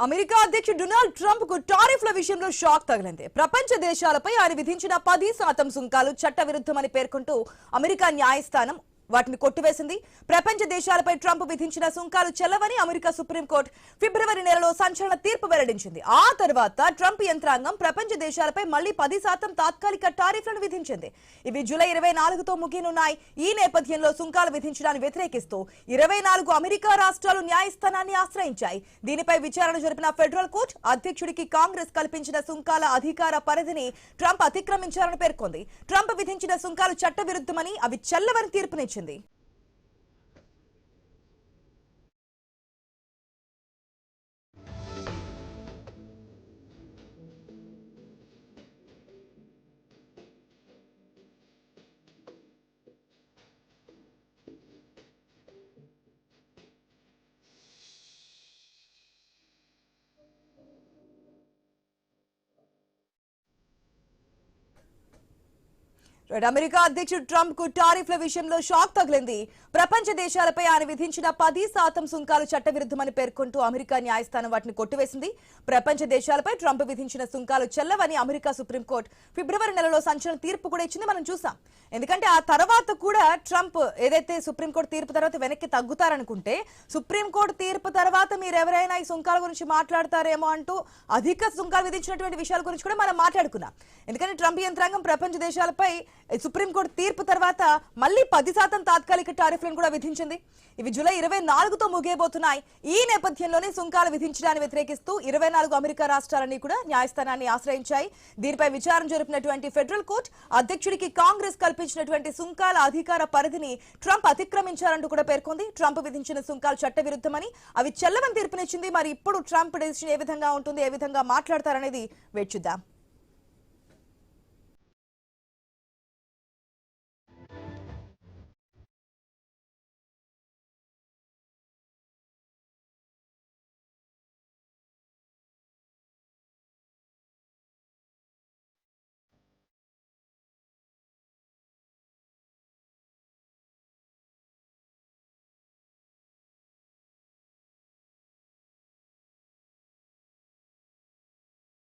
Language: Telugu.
అమెరికా అధ్యక్షుడు డొనాల్డ్ ట్రంప్ కు టారిఫ్ల విషయంలో షాక్ తగిలింది. ప్రపంచ దేశాలపై ఆయన విధించిన 10% సుంకాలు చట్టవిరుద్ధమని పేర్కొంటూ అమెరికా న్యాయస్థానం వాటిని కొట్టివేసింది. ప్రపంచ దేశాలపై ట్రంప్ విధించిన సుంకాలు చెల్లవని అమెరికా సుప్రీంకోర్టు ఫిబ్రవరి నెలలో సంచలన తీర్పు వెల్లడించింది. ఆ తర్వాత ట్రంప్ యంత్రాంగం ప్రపంచ దేశాలపై మళ్లీ 10% తాత్కాలిక టారిఫ్లను విధించింది. ఇవి జూలై 24తో ముగియనున్నాయి. ఈ నేపథ్యంలో సుంకాలు విధించడాన్ని వ్యతిరేకిస్తూ 24 అమెరికా రాష్ట్రాలు న్యాయస్థానాన్ని ఆశ్రయించాయి. దీనిపై విచారణ జరిపిన ఫెడరల్ కోర్టు అధ్యక్షుడికి కాంగ్రెస్ కల్పించిన సుంకాల అధికార పరిధిని ట్రంప్ అతిక్రమించారని పేర్కొంది. ట్రంప్ విధించిన సుంకాలు చట్టవిరుద్ధమని, అవి చెల్లవని తీర్పునిచ్చింది. అమెరికా అధ్యక్షుడు ట్రంప్ కు టారిఫ్ల విషయంలో షాక్ తగిలింది. ప్రపంచ దేశాలపై ఆయన విధించిన 10% సుంకాలు చట్టవిరుద్ధమని పేర్కొంటూ అమెరికా న్యాయస్థానం వాటిని కొట్టివేసింది. ప్రపంచ దేశాలపై ట్రంప్ విధించిన సుంకాలు చెల్లవని అమెరికా సుప్రీంకోర్టు ఫిబ్రవరి నెలలో సంచలన తీర్పు కూడా ఇచ్చింది. మనం చూసాం. ఎందుకంటే ఆ తర్వాత కూడా ట్రంప్ ఏదైతే సుప్రీంకోర్టు తీర్పు తర్వాత వెనక్కి తగ్గుతారనుకుంటే, సుప్రీంకోర్టు తీర్పు తర్వాత మీరు ఎవరైనా ఈ సుంకాల గురించి మాట్లాడతారేమో అంటూ అధిక సుంకాలు విధించినటువంటి విషయాల గురించి కూడా మనం మాట్లాడుకున్నాం. ఎందుకంటే ట్రంప్ యంత్రాంగం ప్రపంచ దేశాలపై సుప్రీంకోర్టు తీర్పు తర్వాత మళ్లీ 10% తాత్కాలిక టారిఫ్లను కూడా విధించింది. ఇవి జూలై 24తో ముగియబోతున్నాయి. ఈ నేపథ్యంలోనే సుంకాలు విధించడాన్ని వ్యతిరేకిస్తూ 24 అమెరికా రాష్ట్రాలన్నీ కూడా న్యాయస్థానాన్ని ఆశ్రయించాయి. దీనిపై విచారణ జరిపినటువంటి ఫెడరల్ కోర్టు అధ్యక్షుడికి కాంగ్రెస్ కల్పించినటువంటి సుంకాల అధికార పరిధిని ట్రంప్ అతిక్రమించారంటూ కూడా పేర్కొంది. ట్రంప్ విధించిన సుంకాలు చట్టవిరుద్ధమని, అవి చెల్లవని తీర్పునిచ్చింది. మరి ఇప్పుడు ట్రంప్ డెసిషన్ ఏ విధంగా ఉంటుంది, ఏ విధంగా మాట్లాడతారనేది వేచి చూద్దాం.